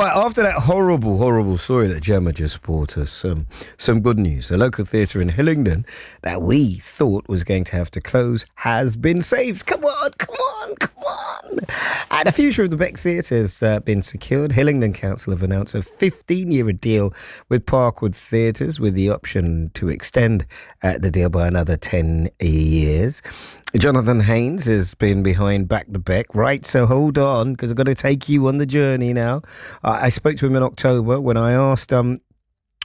But after that horrible story that Gemma just brought us, some good news. The local theatre in Hillingdon that we thought was going to have to close has been saved. Come on. And the future of the Beck Theatre has been secured. Hillingdon Council have announced a 15-year deal with Parkwood Theatres with the option to extend the deal by another 10 years. Jonathan Haynes has been behind Back the Beck. Right, so hold on, because I've got to take you on the journey now. I spoke to him in October when I asked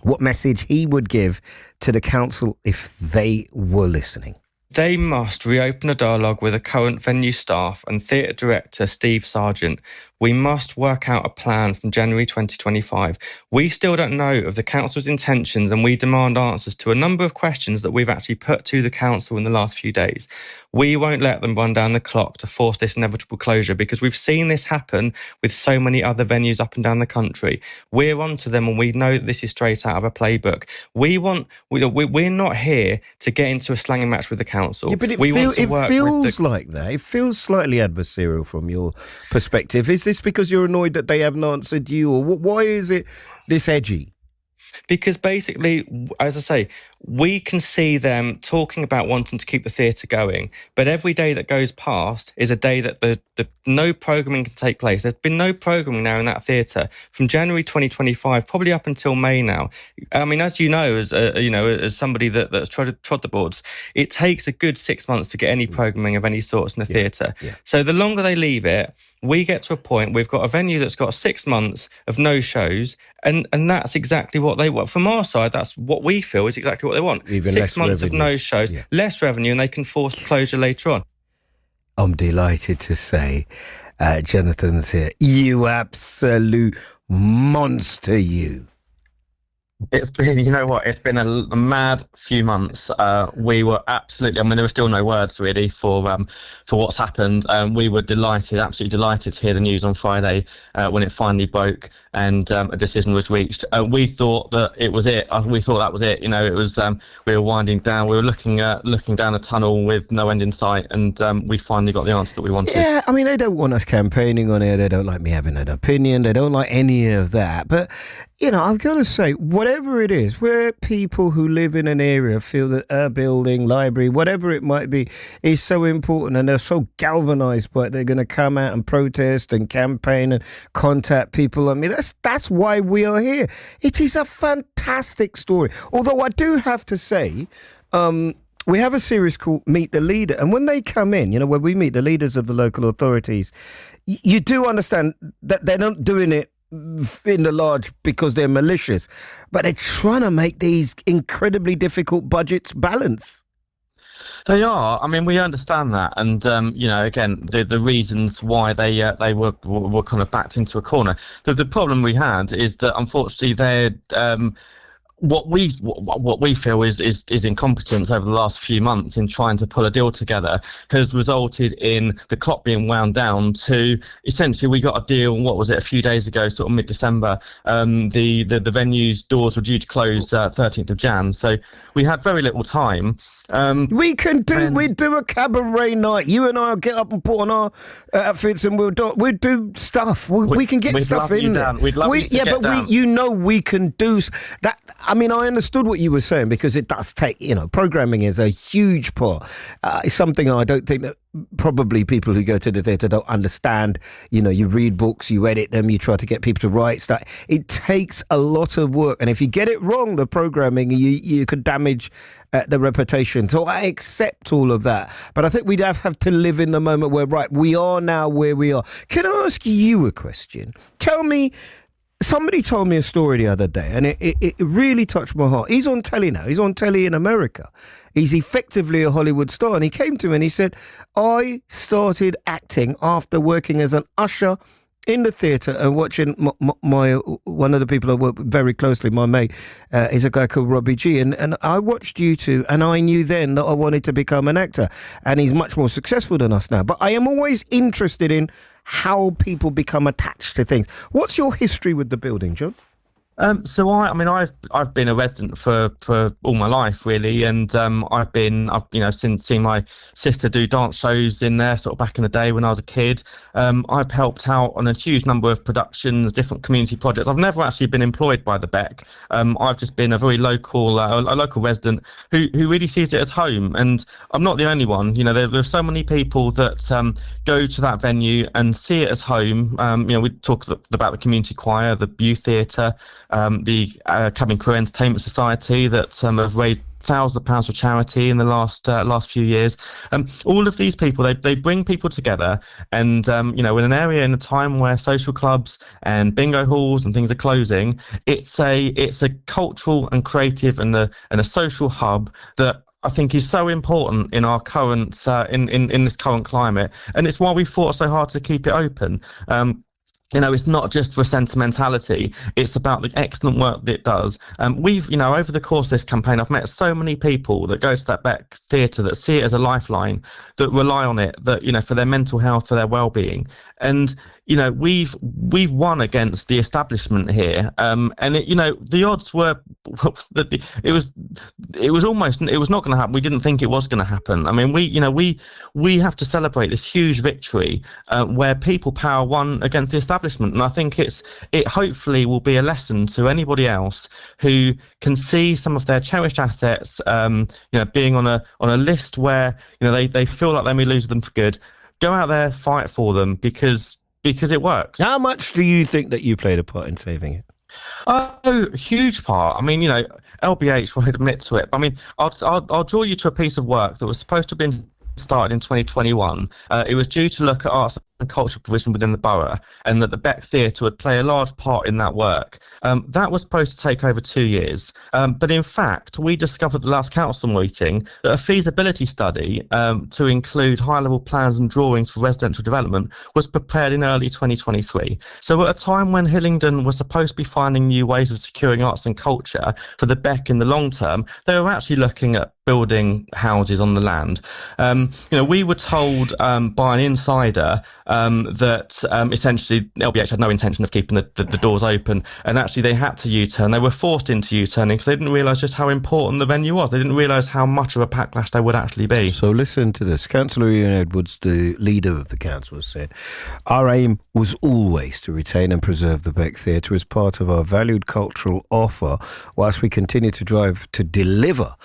what message he would give to the council if they were listening. They must reopen a dialogue with the current venue staff and theatre director Steve Sargent. We must work out a plan from January 2025. We still don't know of the council's intentions, and we demand answers to a number of questions that we've actually put to the council in the last few days. We won't let them run down the clock to force this inevitable closure, because we've seen this happen with so many other venues up and down the country. We're onto them, and we know that this is straight out of a playbook. We're not here to get into a slanging match with the council. Yeah, but it feels like that. It feels slightly adversarial from your perspective. Is this because you're annoyed that they haven't answered you, or why is it this edgy? Because basically, as I say, we can see them talking about wanting to keep the theatre going, but every day that goes past is a day that the no programming can take place. There's been no programming now in that theatre from January 2025, probably up until May now. I mean, as you know, as somebody that's trod the boards, it takes a good 6 months to get any programming of any sorts in a theatre. Yeah. So the longer they leave it, we get to a point we've got a venue that's got 6 months of no shows, and that's exactly what they want. From our side, that's what we feel is exactly what they want. Even 6 months revenue. of no shows, less revenue, and they can force the closure later on. I'm delighted to say, Jonathan's here. You absolute monster, you. It's been, you know what, it's been a mad few months. We were absolutely, there were still no words really for what's happened. We were absolutely delighted to hear the news on Friday when it finally broke and a decision was reached. We thought that it was it. We thought that was it. It was, we were winding down. We were looking down a tunnel with no end in sight, and we finally got the answer that we wanted. Yeah, I mean, they don't want us campaigning on it. They don't like me having an opinion. They don't like any of that. But, I've got to say, whatever it is, where people who live in an area feel that a building, library, whatever it might be, is so important, and they're so galvanised by it, they're going to come out and protest and campaign and contact people. I mean, that's why we are here. It is a fantastic story. Although I do have to say, we have a series called Meet the Leader. And when they come in, when we meet the leaders of the local authorities, you do understand that they're not doing it in the large because they're malicious, but they're trying to make these incredibly difficult budgets balance. They are. I mean, we understand that, and again, the reasons why they were kind of backed into a corner. The problem we had is that unfortunately they're. What we feel is incompetence over the last few months in trying to pull a deal together has resulted in the clock being wound down to essentially we got a deal. What was it, a few days ago, sort of mid-December? The venue's doors were due to close 13th of Jan, so we had very little time. We do a cabaret night. You and I'll get up and put on our outfits, and we'll do stuff. We can get stuff in there. We'd love you to get down. We can do that. I mean, I understood what you were saying, because it does take, programming is a huge part. It's something I don't think that probably people who go to the theatre don't understand. You read books, you edit them, you try to get people to write stuff. It takes a lot of work. And if you get it wrong, the programming, you could damage the reputation. So I accept all of that. But I think we'd have to live in the moment where, right, we are now where we are. Can I ask you a question? Tell me, somebody told me a story the other day, and it really touched my heart. He's on telly now. He's on telly in America. He's effectively a Hollywood star. And he came to me and he said, I started acting after working as an usher in the theatre and watching my one of the people I work with very closely, my mate, is a guy called Robbie G. And I watched you two, and I knew then that I wanted to become an actor. And he's much more successful than us now. But I am always interested in how people become attached to things. What's your history with the building, John? So I've been a resident for all my life really, and I've since seen my sister do dance shows in there sort of back in the day when I was a kid. I've helped out on a huge number of productions, different community projects. I've never actually been employed by the Beck. I've just been a very local a local resident who really sees it as home, and I'm not the only one. There's so many people that go to that venue and see it as home. We talk about the community choir, the youth theatre. The Cabin Crew Entertainment Society that have raised £1,000 for charity in the last few years. All of these people, they bring people together, and in an area in a time where social clubs and bingo halls and things are closing, it's a cultural and creative and a social hub that I think is so important in our current in this current climate, and it's why we fought so hard to keep it open. It's not just for sentimentality. It's about the excellent work that it does. We've, over the course of this campaign, I've met so many people that go to that Beck Theatre that see it as a lifeline, that rely on it, that, for their mental health, for their well-being. And, we've won against the establishment here. And the odds were, it was not going to happen. We didn't think it was going to happen. I mean, we have to celebrate this huge victory where people power won against the establishment. And I think it hopefully will be a lesson to anybody else who can see some of their cherished assets, being on a list where, they feel like they may lose them for good. Go out there, fight for them because it works. How much do you think that you played a part in saving it? Oh, huge part. I mean, LBH will admit to it. I mean, I'll draw you to a piece of work that was supposed to have been started in 2021. It was due to look at arts and cultural provision within the borough, and that the Beck Theatre would play a large part in that work. That was supposed to take over 2 years. But in fact, we discovered at the last council meeting that a feasibility study to include high-level plans and drawings for residential development was prepared in early 2023. So at a time when Hillingdon was supposed to be finding new ways of securing arts and culture for the Beck in the long term, they were actually looking at building houses on the land. We were told by an insider that essentially LBH had no intention of keeping the doors open, and actually they had to U-turn. They were forced into U-turning because they didn't realise just how important the venue was. They didn't realise how much of a backlash there would actually be. So listen to this. Councillor Ian Edwards, the leader of the council, said, "Our aim was always to retain and preserve the Beck Theatre as part of our valued cultural offer, whilst we continue to drive to deliver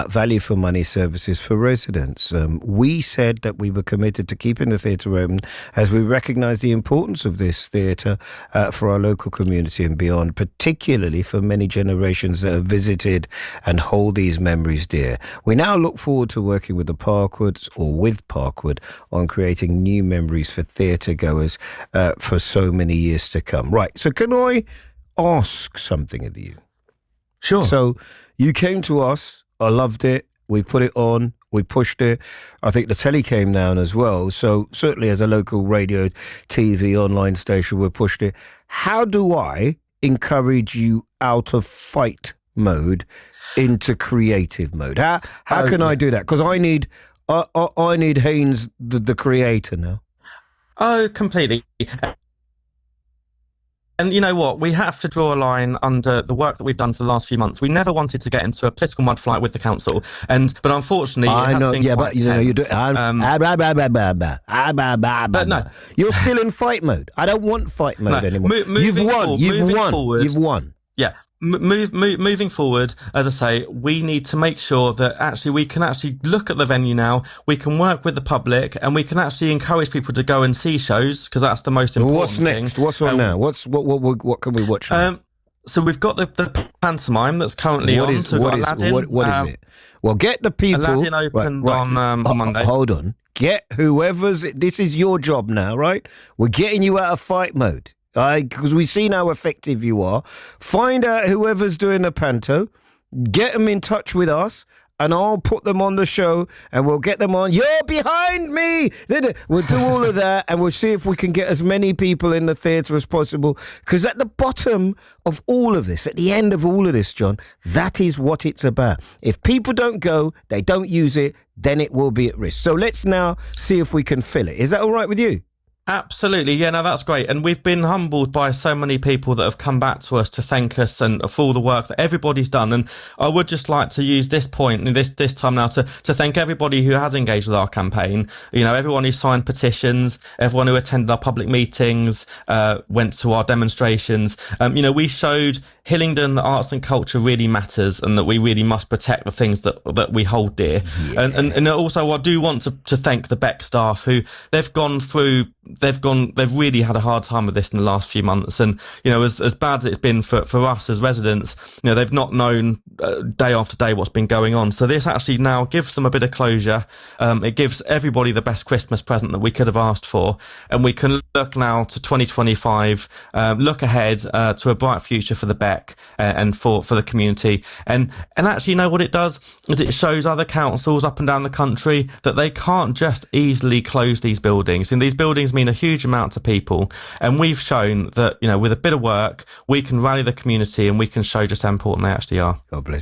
value for money services for residents. We said that we were committed to keeping the theatre open as we recognise the importance of this theatre for our local community and beyond, particularly for many generations that have visited and hold these memories dear. We now look forward to working with the Parkwoods or with Parkwood on creating new memories for theatre goers for so many years to come." Right, so can I ask something of you? Sure. So you came to us, I loved it, we put it on, we pushed it. I think the telly came down as well. So certainly as a local radio, TV, online station, we pushed it. How do I encourage you out of fight mode into creative mode? How can I do that? Because I need Haynes, the creator now. Oh, completely. And you know what? We have to draw a line under the work that we've done for the last few months. We never wanted to get into a political mudfight with the council, but unfortunately, I know. Yeah, but you know, you do. But no, you're still in fight mode. I don't want fight mode anymore. You've won. You've won. Yeah. Moving forward, as I say, we need to make sure that actually we can actually look at the venue now. We can work with the public, and we can actually encourage people to go and see shows, because that's the most important What's next? thing. What's on now? What can we watch now? So we've got the pantomime that's currently on. What is it? Well, get the people. Aladdin opened on Monday. Hold on. Get whoever's. This is your job now, right? We're getting you out of fight mode. Because we've seen how effective you are. Find out whoever's doing the panto, get them in touch with us, and I'll put them on the show, and we'll get them on. You're behind me! We'll do all of that, and we'll see if we can get as many people in the theatre as possible. Because at the bottom of all of this, at the end of all of this, John, that is what it's about. If people don't go, they don't use it, then it will be at risk. So let's now see if we can fill it. Is that all right with you? Absolutely. Yeah, no, that's great. And we've been humbled by so many people that have come back to us to thank us and for all the work that everybody's done. And I would just like to use this point and this time now to thank everybody who has engaged with our campaign. You know, everyone who signed petitions, everyone who attended our public meetings, went to our demonstrations. You know, we showed Hillingdon that arts and culture really matters and that we really must protect the things that we hold dear. Yeah. And also I do want to thank the Beck staff who they've really had a hard time with this in the last few months. And, you know, as bad as it's been for us as residents, you know, they've not known day after day what's been going on. So this actually now gives them a bit of closure. It gives everybody the best Christmas present that we could have asked for. And we can look now to 2025, look ahead to a bright future for the Beck and for the community. And actually, you know what it does is it shows other councils up and down the country that they can't just easily close these buildings. And these buildings mean a huge amount to people. And we've shown that, you know, with a bit of work, we can rally the community and we can show just how important they actually are. God bless.